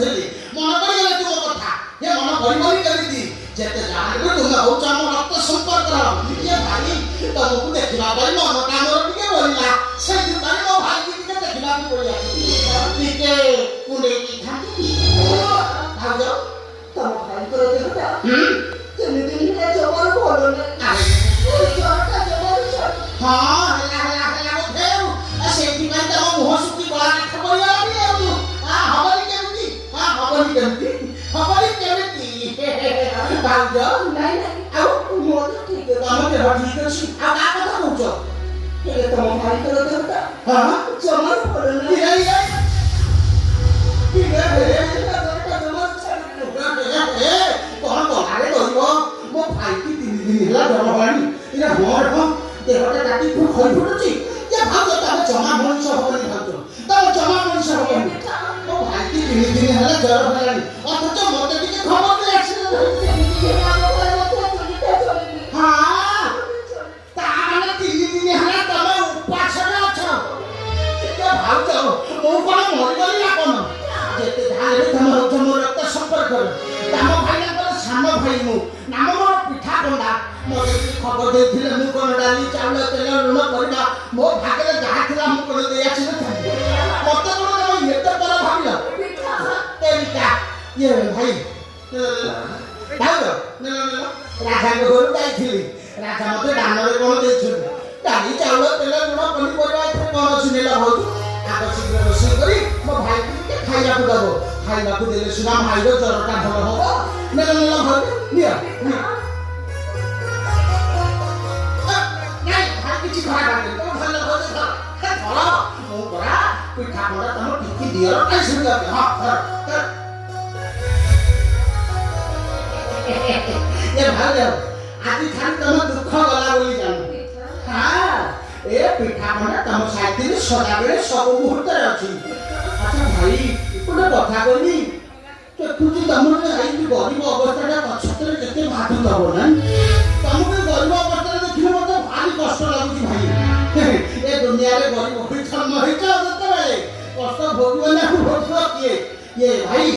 ବୁଝିଲି ମନ ପଡ଼ିଗଲା ତୁ ମୋ କଥା ଏ ମନ ପଡ଼ିବନି କେମିତି ଯେତେ ଯାହାହେଲେ ବି ତୁମେ ହଉଛ ଆମ ରକ୍ତ ସମ୍ପର୍କର ଇଏ ଭାଇ ତମକୁ ଦେଖିବା ପାଇଁ ମନଟା ମୋର ଟିକେ ବଳିଲା ସେଇଥିପାଇଁ ମୋ ଭାଇକି ଟିକେ ଦେଖିବାକୁ ପଡ଼ିଲା ଟିକେ କୁଣ୍ଡେଇକି ଖାନ୍ତି ଭାଉଜ ତମ ଭାଇଙ୍କର ଦେହଟା ତିନି ଦିନ ହେଲା ଜମାରୁ ଭଲ ନାହିଁ ଜ୍ୱରଟା ଜମାରୁ ଛାଡୁନି। ହଁ ହେଲା ଫେରୁ ସେଇଥିପାଇଁ ତମ ମୁହଁ ଶୁଖି ଗଳା କାଠ ପଡ଼ିଗଲାଣି ଆଉ ହବନି କେମିତି ଭାଉଜ ନାଇଁ ଆଉ ମୋର ତ ଠିକ ତମ ଦେହ ଠିକ ଅଛି ଆଉ କାହା କଥା କହୁଛ ହେଲେ ତମ ଭାଇଙ୍କର ଦେହଟା ଜମାରୁ ଭଲ ନାହିଁ କଣ ଗଲାରେ ରହିବ ମୋ ଭାଇକି 3 ଦିନ ହେଲା ଜର ହେଲାଣି ଏଇଟା ମୋର ଦେହଟା କାଟି ଖଇ ଫୁଟୁଛି ଯେ ଭାଉଜ ତମେ ଜମା ମଣିଷ ହବନି ଭାଉଜ ତମେ ଜମା ମଣିଷ ହବନି ମୋ ଭାଇକି 3 ଦିନ ହେଲା ଜର ହେଲାଣି ଅଥଚ ମତେ ଟିକେ ଖବର ଦେଇ ଆସିଲେ ତାମାନେ 3 ଦିନ ହେଲା ତମେ ଉପାସରେ ଅଛ ଭାଉଜ ମୁଁ କଣ ମରିଗଲି ନା କଣ ଯେତେ ଯାହାହେଲେ ତମ ହଉଛ ମୋ ରକ୍ତ ସମ୍ପର୍କରେ ତମ ଭାଇଙ୍କର ସାନ ଭାଇ ମୁଁ ନାମ ମୋର ପିଠା କଣ୍ଡା ମୋତେ ଖବର ଦେଇଥିଲେ ମୁଁ କଣ ଡାଲି ଚାଉଳ ତେଲ ଲୁଣ ପରିବା ମୋ ଭାଗରେ ଯାହା ଥିଲା ମୁଁ କଣ ଦେଇ ଆସିନଥାନ୍ତି ମତେ କଣ ତମ ଏତେ ପର ଭାବିଲ ତେରିକା ଇଏ ଭାଇ ଭାଉଜ ରାଜାଙ୍କ ଘରୁ ଯାଇଥିଲି ରାଜା ମତେ ଦାନରେ କଣ ଦେଇଛନ୍ତି ଡାଲି ଚାଉଳ ତେଲ ଲୁଣ ପନିପରିବା ଏଥିରେ କଣ ଅଛି ନେଲା ଭାଉଜ ଆଗ ଶୀଘ୍ର ରୋଷେଇ କରି ମୋ ଭାଇକୁ ଟିକେ ଖାଇବାକୁ ଦବ ଖାଇବାକୁ ଦେଲେ ସିନା ଭାଇର ଜ୍ୱରଟା ଭଲ ହବ ନେଲ ଭାଉଜ ନିଅ କିଛି ଖରାପ ନାହିଁ ତମ ଭଲ ଭାଉଜ ଧର ମୁଁ ପରା ପିଠା ପଣା ତମ ଟିକି ଦିଅର କାଇଁ ଶୁଣିବା ଏ ଭାଉଜ ଆଜି ଖାଲି ତମ ଦୁଃଖ ଗଲା ବୋଲି ଜାଣୁ ଏ ପିଠା ପଣା ତମ ସାଥିରେ ସଦାବେଳେ ସବୁ ମୁହୂର୍ତ୍ତରେ ଅଛି ଆଚ୍ଛା ଭାଇ ଗୋଟେ କଥା କହିଲି ଦେଖୁଛି ତମର ଏଇ ଗରିବ ଅବସ୍ଥାଟା ପଛରେ କେତେ ଭାବୁଥବ ନା ତମକୁ ଗରିବ ଅବସ୍ଥାରେ ଦେଖିଲେ ମତେ ଭାରି କଷ୍ଟ ଲାଗୁଛି ଭାଇ ଏ ଦୁନିଆରେ ଗରିବ ଜନ୍ମ ହେଇଛ ଯେତେବେଳେ କଷ୍ଟ ଭୋଗିବ ନା ଭୋଗିବ କିଏ ଭାଇ